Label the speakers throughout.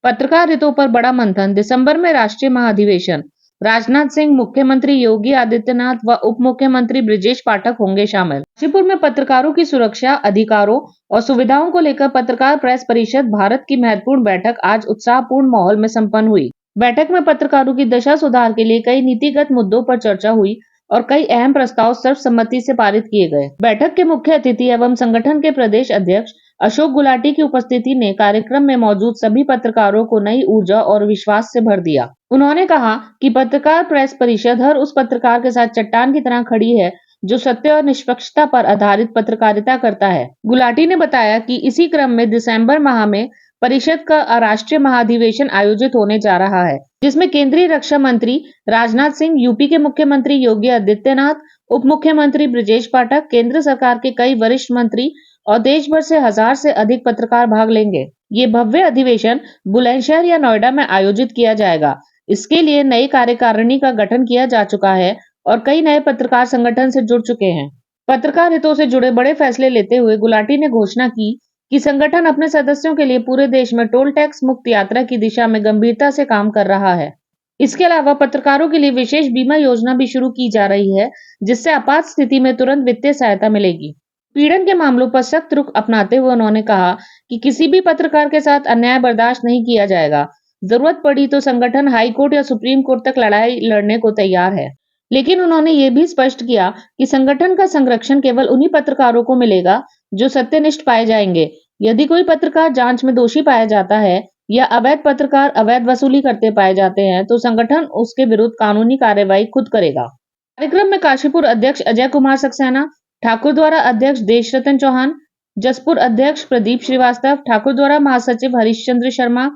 Speaker 1: पत्रकार हितों पर बड़ा मंथन। दिसंबर में राष्ट्रीय महाधिवेशन। राजनाथ सिंह, मुख्यमंत्री योगी आदित्यनाथ व उप मुख्यमंत्री ब्रिजेश पाठक होंगे शामिल। गाजीपुर में पत्रकारों की सुरक्षा, अधिकारों और सुविधाओं को लेकर पत्रकार प्रेस परिषद भारत की महत्वपूर्ण बैठक आज उत्साहपूर्ण माहौल में संपन्न हुई। बैठक में पत्रकारों की दशा सुधार के लिए कई नीतिगत मुद्दों पर चर्चा हुई और कई अहम प्रस्ताव सर्वसम्मति से पारित किए गए। बैठक के मुख्य अतिथि एवं संगठन के प्रदेश अध्यक्ष अशोक गुलाटी की उपस्थिति ने कार्यक्रम में मौजूद सभी पत्रकारों को नई ऊर्जा और विश्वास से भर दिया। उन्होंने कहा कि पत्रकार प्रेस परिषद हर उस पत्रकार के साथ चट्टान की तरह खड़ी है जो सत्य और निष्पक्षता पर आधारित पत्रकारिता करता है। गुलाटी ने बताया कि इसी क्रम में दिसंबर माह में परिषद का राष्ट्रीय महाधिवेशन आयोजित होने जा रहा है, जिसमें केंद्रीय रक्षा मंत्री राजनाथ सिंह, यूपी के मुख्यमंत्री योगी आदित्यनाथ, उप मुख्यमंत्री ब्रिजेश पाठक, केंद्र सरकार के कई वरिष्ठ मंत्री और देश भर से 1000 से अधिक पत्रकार भाग लेंगे। ये भव्य अधिवेशन बुलंदशहर या नोएडा में आयोजित किया जाएगा। इसके लिए नई कार्यकारिणी का गठन किया जा चुका है और कई नए पत्रकार संगठन से जुड़ चुके हैं। पत्रकार हितों से जुड़े बड़े फैसले लेते हुए गुलाटी ने घोषणा की कि संगठन अपने सदस्यों के लिए पूरे देश में टोल टैक्स मुक्त यात्रा की दिशा में गंभीरता से काम कर रहा है। इसके अलावा पत्रकारों के लिए विशेष बीमा योजना भी शुरू की जा रही है, जिससे आपात स्थिति में तुरंत वित्तीय सहायता मिलेगी। पीड़न के मामलों पर सख्त रुख अपनाते हुए उन्होंने कहा कि किसी भी पत्रकार के साथ अन्याय बर्दाश्त नहीं किया जाएगा। जरूरत पड़ी तो संगठन हाई कोर्ट या सुप्रीम कोर्ट तक लड़ाई लड़ने को तैयार है। लेकिन उन्होंने ये भी स्पष्ट किया कि संगठन का संरक्षण केवल उन्हीं पत्रकारों को मिलेगा जो सत्यनिष्ठ पाए जाएंगे। यदि कोई पत्रकार जांच में दोषी पाया जाता है या अवैध पत्रकार अवैध वसूली करते पाए जाते हैं, तो संगठन उसके विरुद्ध कानूनी कार्रवाई खुद करेगा। कार्यक्रम में काशीपुर अध्यक्ष अजय कुमार सक्सेना, ठाकुर द्वारा अध्यक्ष देश रतन चौहान, जसपुर अध्यक्ष प्रदीप श्रीवास्तव, ठाकुर द्वारा महासचिव हरीशचंद्र शर्मा,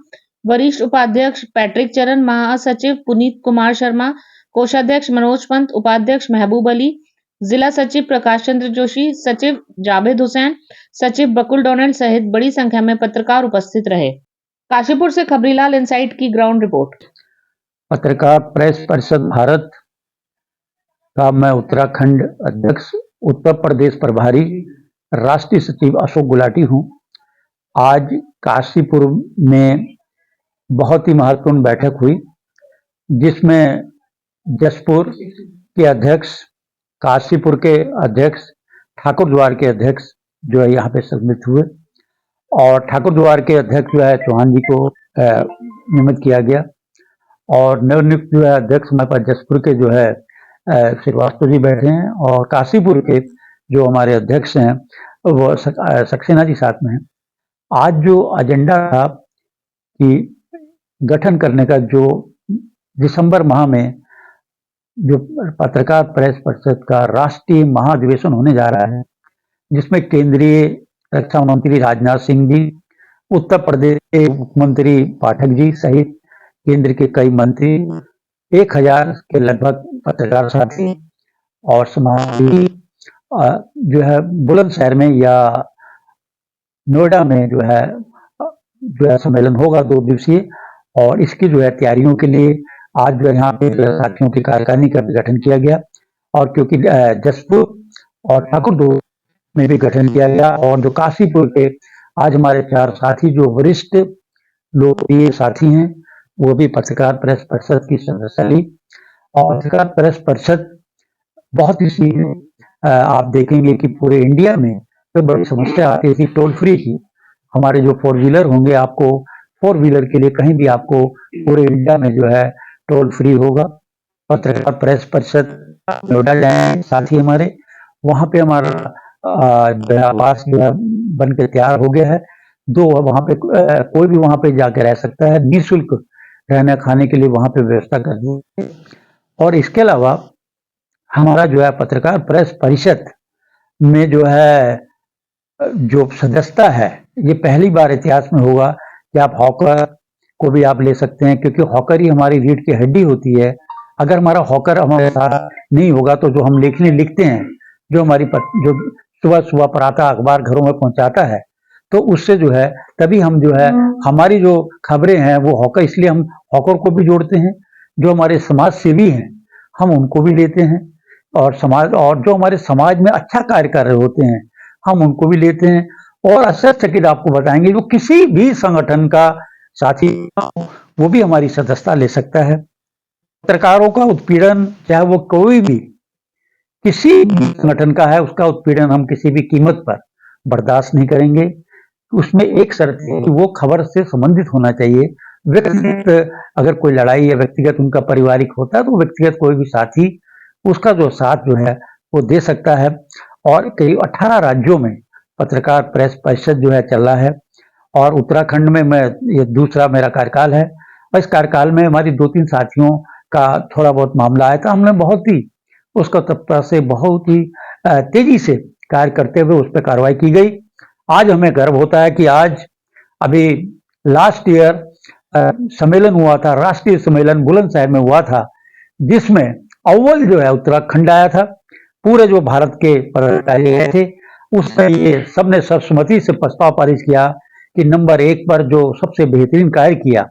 Speaker 1: वरिष्ठ उपाध्यक्ष पैट्रिक चरण, महासचिव पुनीत कुमार शर्मा, कोषाध्यक्ष मनोज पंत, उपाध्यक्ष महबूब अली, जिला सचिव प्रकाश चंद्र जोशी, सचिव जावेद हुसैन, सचिव बकुल डोनाल्ड सहित बड़ी संख्या में पत्रकार उपस्थित रहे। काशीपुर से खबरीलाल इनसाइट की ग्राउंड रिपोर्ट।
Speaker 2: पत्रकार प्रेस परिषद भारत का मैं उत्तराखंड अध्यक्ष, उत्तर प्रदेश प्रभारी, राष्ट्रीय सचिव अशोक गुलाटी हूं। आज काशीपुर में बहुत ही महत्वपूर्ण बैठक हुई, जिसमें जसपुर के अध्यक्ष, काशीपुर के अध्यक्ष, ठाकुर द्वार के अध्यक्ष जो है यहाँ पे सम्मिलित हुए और ठाकुर द्वार के अध्यक्ष जो है चौहान जी को नियमित किया गया और नवनियुक्त जो है अध्यक्ष हमारे पास जसपुर के जो है श्रीवास्तव जी बैठे हैं और काशीपुर के जो हमारे अध्यक्ष हैं वो सक्सेना जी साथ में हैं। आज जो एजेंडा था कि गठन करने का, जो दिसंबर माह में जो पत्रकार प्रेस परिषद का राष्ट्रीय महाधिवेशन होने जा रहा है, जिसमें केंद्रीय रक्षा मंत्री राजनाथ सिंह जी, उत्तर प्रदेश के मुख्यमंत्री पाठक जी सहित केंद्र के कई मंत्री, 1000 के लगभग पत्रकार साथी और समाजसेवी जो है बुलंदशहर में या नोएडा में जो है सम्मेलन होगा 2 दिवसीय। और इसकी जो है तैयारियों के लिए आज जो यहाँ पे साथियों की कार्यकारिणी का गठन किया गया और क्योंकि जसपुर और ठाकुर दो में भी गठन किया गया और जो काशीपुर के आज हमारे 4 साथी जो वरिष्ठ लोकप्रिय साथी हैं वो भी पत्रकार प्रेस परिषद की सदस्य ली। और पत्रकार प्रेस परिषद बहुत ही आप देखेंगे कि पूरे इंडिया में तो बड़ी समस्या आती थी टोल फ्री की। हमारे जो 4 व्हीलर होंगे, आपको 4 व्हीलर के लिए कहीं भी आपको पूरे इंडिया में जो है टोल फ्री होगा। पत्रकार प्रेस परिषद नोएडा जाए साथी हमारे, वहां पे हमारा आवास जो है बन के तैयार हो गया है। वहां पे कोई भी वहां पे जाकर रह सकता है, निःशुल्क रहने खाने के लिए वहां पे व्यवस्था कर दी। और इसके अलावा हमारा जो है पत्रकार प्रेस परिषद में जो है जो सदस्यता है, ये पहली बार इतिहास में होगा कि आप हॉकर को भी आप ले सकते हैं, क्योंकि हॉकर ही हमारी रीढ़ की हड्डी होती है। अगर हमारा हॉकर हमारे साथ नहीं होगा तो जो हम लिखते हैं, जो हमारी जो सुबह सुबह पढ़ाता अखबार घरों में पहुंचाता है, तो उससे जो है तभी हम जो है हमारी जो खबरें हैं वो हॉकर, इसलिए हम हॉकर को भी जोड़ते हैं। जो हमारे समाज सेवी हैं हम उनको भी लेते हैं और जो हमारे समाज में अच्छा कार्य कर रहे होते हैं हम उनको भी लेते हैं। और आश्चर्यचकित आपको बताएंगे जो किसी भी संगठन का साथी वो भी हमारी सदस्यता ले सकता है। पत्रकारों का उत्पीड़न, चाहे वो कोई भी किसी भी संगठन का है, उसका उत्पीड़न हम किसी भी कीमत पर बर्दाश्त नहीं करेंगे। उसमें एक शर्त है कि वो खबर से संबंधित होना चाहिए। व्यक्तिगत अगर कोई लड़ाई या व्यक्तिगत उनका पारिवारिक होता है तो व्यक्तिगत कोई भी साथी उसका जो साथ जो है वो दे सकता है। और करीब 18 राज्यों में पत्रकार प्रेस परिषद जो है चल रहा है और उत्तराखंड में मैं ये दूसरा मेरा कार्यकाल है और इस कार्यकाल में हमारी 2-3 साथियों का थोड़ा बहुत मामला आया था। हमने बहुत ही उसका तत्परता से बहुत ही तेजी से कार्य करते हुए उस पर कार्रवाई की गई। आज हमें गर्व होता है कि आज अभी लास्ट ईयर सम्मेलन हुआ था, राष्ट्रीय सम्मेलन बुलंदशहर में हुआ था, जिसमें अव्वल जो है उत्तराखंड आया था। पूरे जो भारत के पदाधिकारी गए थे उसमें ये सबने सर्वसम्मति से प्रस्ताव पारित किया कि नंबर 1 पर जो सबसे बेहतरीन कार्य किया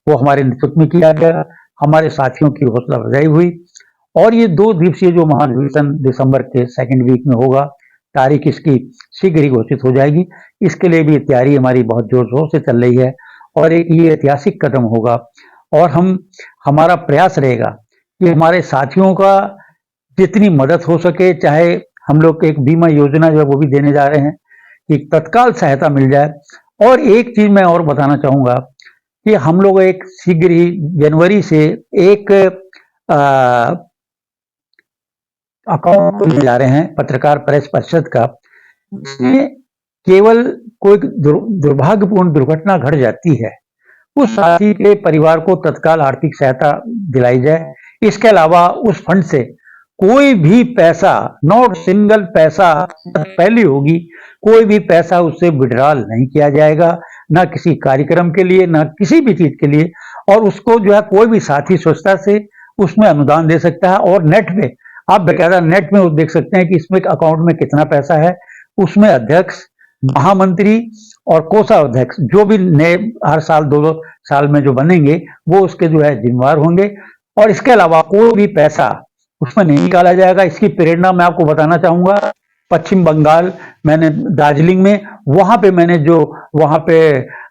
Speaker 2: वो हमारे नेतृत्व में किया गया। हमारे साथियों की हौसला अफजाई हुई और ये 2 दिवसीय जो महाधिवेशन दिसंबर के 2nd वीक में होगा, तारीख इसकी शीघ्र ही घोषित हो जाएगी। इसके लिए भी तैयारी हमारी बहुत जोर शोर से चल रही है और एक ये ऐतिहासिक कदम होगा और हमारा प्रयास रहेगा कि हमारे साथियों का जितनी मदद हो सके, चाहे हम लोग एक बीमा योजना जो है वो भी देने जा रहे हैं कि तत्काल सहायता मिल जाए। और एक चीज मैं और बताना चाहूंगा कि हम लोग एक शीघ्र ही जनवरी से एक अकाउंट खोलने जा रहे हैं पत्रकार प्रेस परिषद का, जिसमें केवल कोई दुर्भाग्यपूर्ण दुर्घटना घट जाती है उस साथी के परिवार को तत्काल आर्थिक सहायता दिलाई जाए। इसके अलावा उस फंड से कोई भी पैसा, नॉट सिंगल पैसा, पहली होगी, कोई भी पैसा उससे विड्रॉल नहीं किया जाएगा, ना किसी कार्यक्रम के लिए, ना किसी भी चीज के लिए। और उसको जो है कोई भी साथी स्वच्छता से उसमें अनुदान दे सकता है और नेट पे आप बेकायदा नेट में देख सकते हैं कि इसमें अकाउंट में कितना पैसा है। उसमें अध्यक्ष, महामंत्री और कोषाध्यक्ष जो भी नए हर साल 2-2 साल में जो बनेंगे वो उसके जो है जिम्मेवार होंगे। और इसके अलावा कोई भी पैसा उसमें नहीं निकाला जाएगा। इसकी प्रेरणा मैं आपको बताना चाहूंगा, पश्चिम बंगाल मैंने दार्जिलिंग में वहां पे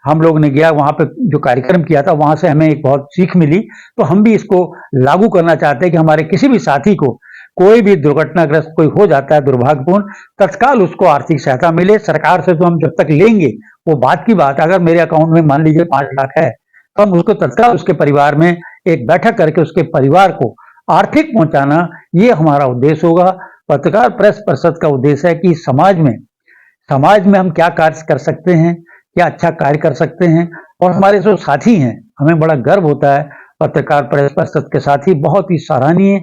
Speaker 2: हम लोग ने गया, वहां पे जो कार्यक्रम किया था वहां से हमें एक बहुत सीख मिली। तो हम भी इसको लागू करना चाहते हैं कि हमारे किसी भी साथी को कोई भी दुर्घटनाग्रस्त कोई हो जाता है दुर्भाग्यपूर्ण, तत्काल उसको आर्थिक सहायता मिले। सरकार से तो हम जब तक लेंगे वो बात की बात, अगर मेरे अकाउंट में मान लीजिए 5 लाख है तो हम उसको तत्काल उसके परिवार में एक बैठक करके उसके परिवार को आर्थिक पहुंचाना, ये हमारा उद्देश्य होगा। पत्रकार प्रेस परिषद का उद्देश्य है कि समाज में हम क्या कार्य कर सकते हैं, क्या अच्छा कार्य कर सकते हैं। और हमारे जो साथी हैं, हमें बड़ा गर्व होता है पत्रकार प्रेस परिषद के साथी बहुत ही सराहनीय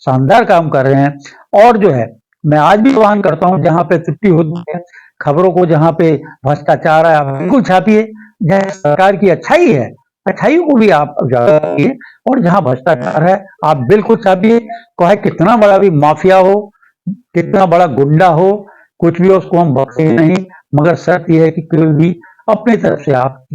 Speaker 2: शानदार काम कर रहे हैं। और जो है मैं आज भी आह्वान करता हूं, जहां पे त्रुटि होती है, खबरों को जहां पे भ्रष्टाचार है बिल्कुल छापिए, जहां सरकार की अच्छाई है अच्छाई को भी आप उजागर करिए, और जहां भ्रष्टाचार है आप बिल्कुल छापिए। चाहे कितना बड़ा भी माफिया हो, कितना बड़ा गुंडा हो, कुछ भी हो, उसको हम बख्शेंगे नहीं, मगर शर्त यह है कि कोई भी अपनी तरफ से आप